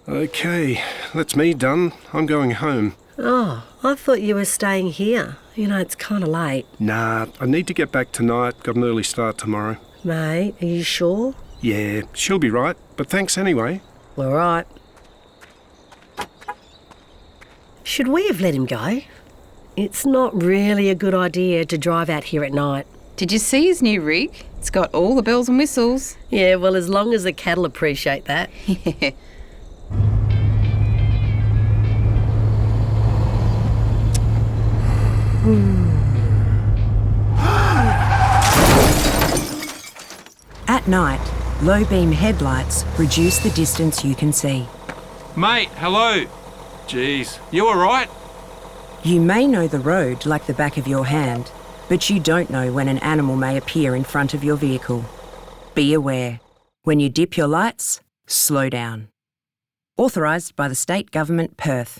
Okay, that's me done. I'm going home. Oh, I thought you were staying here. You know, it's kind of late. Nah, I need to get back tonight. Got an early start tomorrow. Mate, are you sure? Yeah, she'll be right. But thanks anyway. All right. Should we have let him go? It's not really a good idea to drive out here at night. Did you see his new rig? It's got all the bells and whistles. Yeah, well, as long as the cattle appreciate that. Yeah. At night, low-beam headlights reduce the distance you can see. Mate, hello. Jeez, you alright? You may know the road like the back of your hand, but you don't know when an animal may appear in front of your vehicle. Be aware. When you dip your lights, slow down. Authorised by the State Government, Perth.